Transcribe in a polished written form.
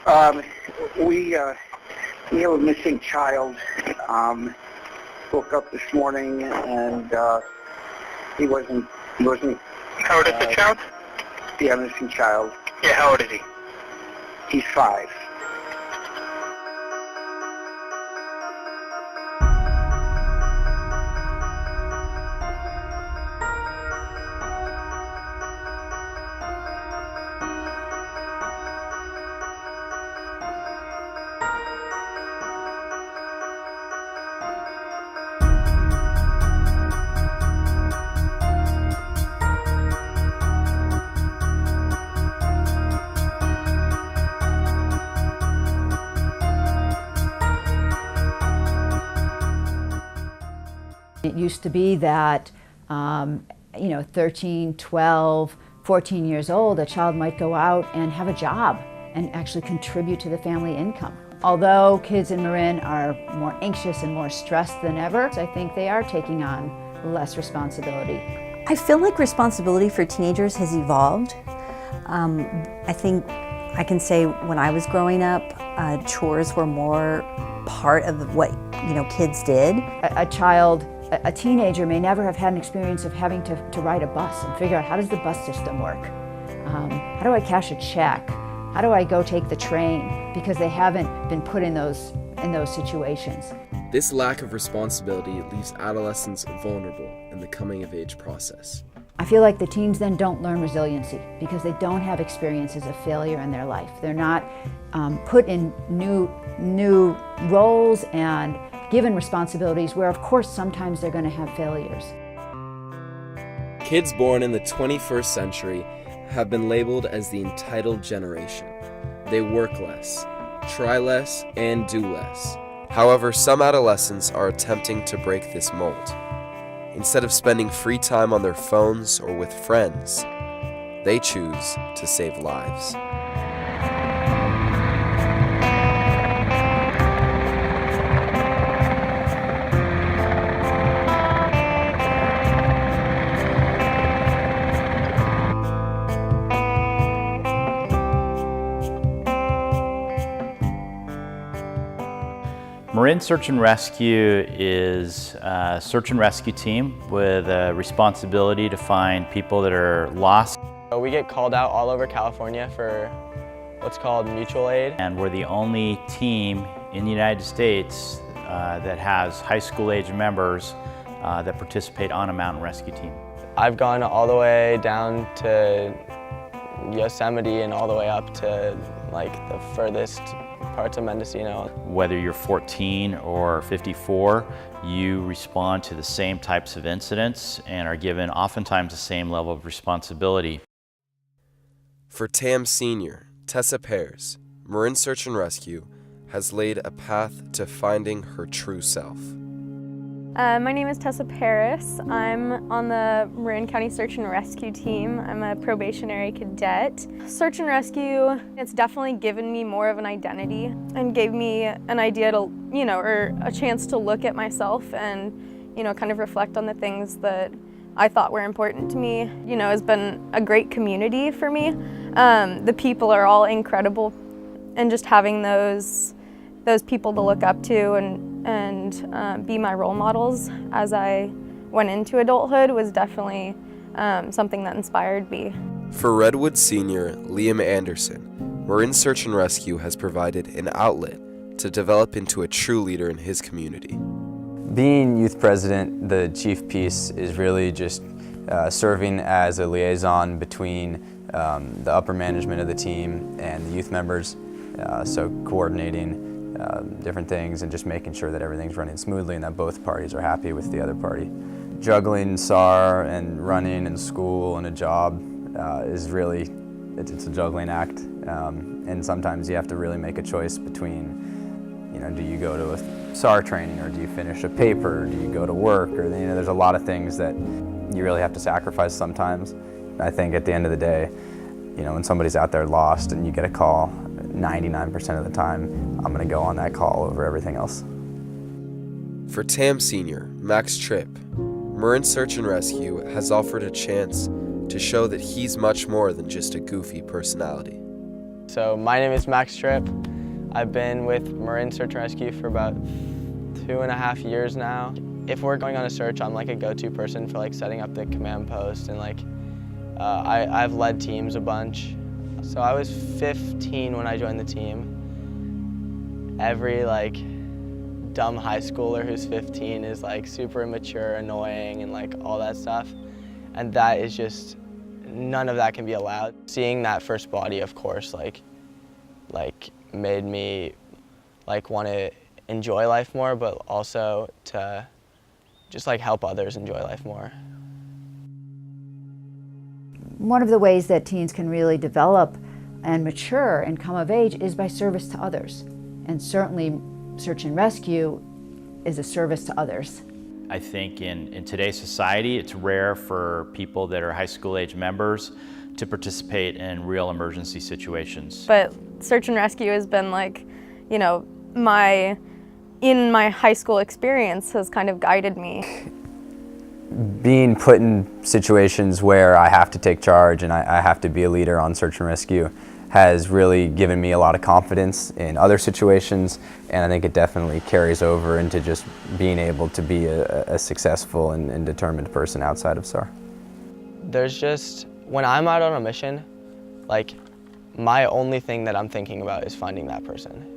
Um, we have a missing child. Woke up this morning and he wasn't. How old is the child? Yeah, missing child. Yeah, how old is he? He's 5. It used to be that, 13, 12, 14 years old, a child might go out and have a job and actually contribute to the family income. Although kids in Marin are more anxious and more stressed than ever, I think they are taking on less responsibility. I feel like responsibility for teenagers has evolved. I think I can say when I was growing up, chores were more part of what kids did. A teenager may never have had an experience of having to ride a bus and figure out how does the bus system work? How do I cash a check? How do I go take the train? Because they haven't been put in those situations. This lack of responsibility leaves adolescents vulnerable in the coming-of-age process. I feel like the teens then don't learn resiliency because they don't have experiences of failure in their life. They're not put in new roles and given responsibilities where, of course, sometimes they're going to have failures. Kids born in the 21st century have been labeled as the entitled generation. They work less, try less, and do less. However, some adolescents are attempting to break this mold. Instead of spending free time on their phones or with friends, they choose to save lives. Marin Search and Rescue is a search and rescue team with a responsibility to find people that are lost. We get called out all over California for what's called mutual aid. And we're the only team in the United States that has high school age members that participate on a mountain rescue team. I've gone all the way down to Yosemite and all the way up to like the furthest parts of Mendocino. Whether you're 14 or 54, you respond to the same types of incidents and are given oftentimes the same level of responsibility. For Tam Sr., Tessa Pears, Marin Search and Rescue has laid a path to finding her true self. My name is Tessa Pears. I'm on the Marin County Search and Rescue team. I'm a probationary cadet. Search and rescue, it's definitely given me more of an identity and gave me an idea to, or a chance to look at myself and, kind of reflect on the things that I thought were important to me. It's been a great community for me. The people are all incredible, and just having those people to look up to and be my role models as I went into adulthood was definitely something that inspired me. For Redwood Senior Labeeuw-Anderson, Marin Search and Rescue has provided an outlet to develop into a true leader in his community. Being youth president, the chief piece is really just serving as a liaison between the upper management of the team and the youth members, so coordinating different things and just making sure that everything's running smoothly and that both parties are happy with the other party. Juggling SAR and running and school and a job is really, it's a juggling act. And sometimes you have to really make a choice between, do you go to a SAR training or do you finish a paper, or do you go to work, or there's a lot of things that you really have to sacrifice sometimes. I think at the end of the day, when somebody's out there lost and you get a call, 99% of the time, I'm going to go on that call over everything else. For Tam Sr., Max Tripp, Marin Search and Rescue has offered a chance to show that he's much more than just a goofy personality. So my name is Max Tripp. I've been with Marin Search and Rescue for about 2.5 years now. If we're going on a search, I'm like a go-to person for like setting up the command post, and like I've led teams a bunch. So I was 15 when I joined the team. Every like dumb high schooler who's 15 is like super immature, annoying, and like all that stuff. And that is just, none of that can be allowed. Seeing that first body, of course, like made me like want to enjoy life more, but also to just like help others enjoy life more. One of the ways that teens can really develop and mature and come of age is by service to others. And certainly search and rescue is a service to others. I think in today's society, it's rare for people that are high school age members to participate in real emergency situations. But search and rescue has been like, you know, in my high school experience has kind of guided me. Being put in situations where I have to take charge and I have to be a leader on search and rescue has really given me a lot of confidence in other situations, and I think it definitely carries over into just being able to be a successful and determined person outside of SAR. There's just, when I'm out on a mission, like my only thing that I'm thinking about is finding that person.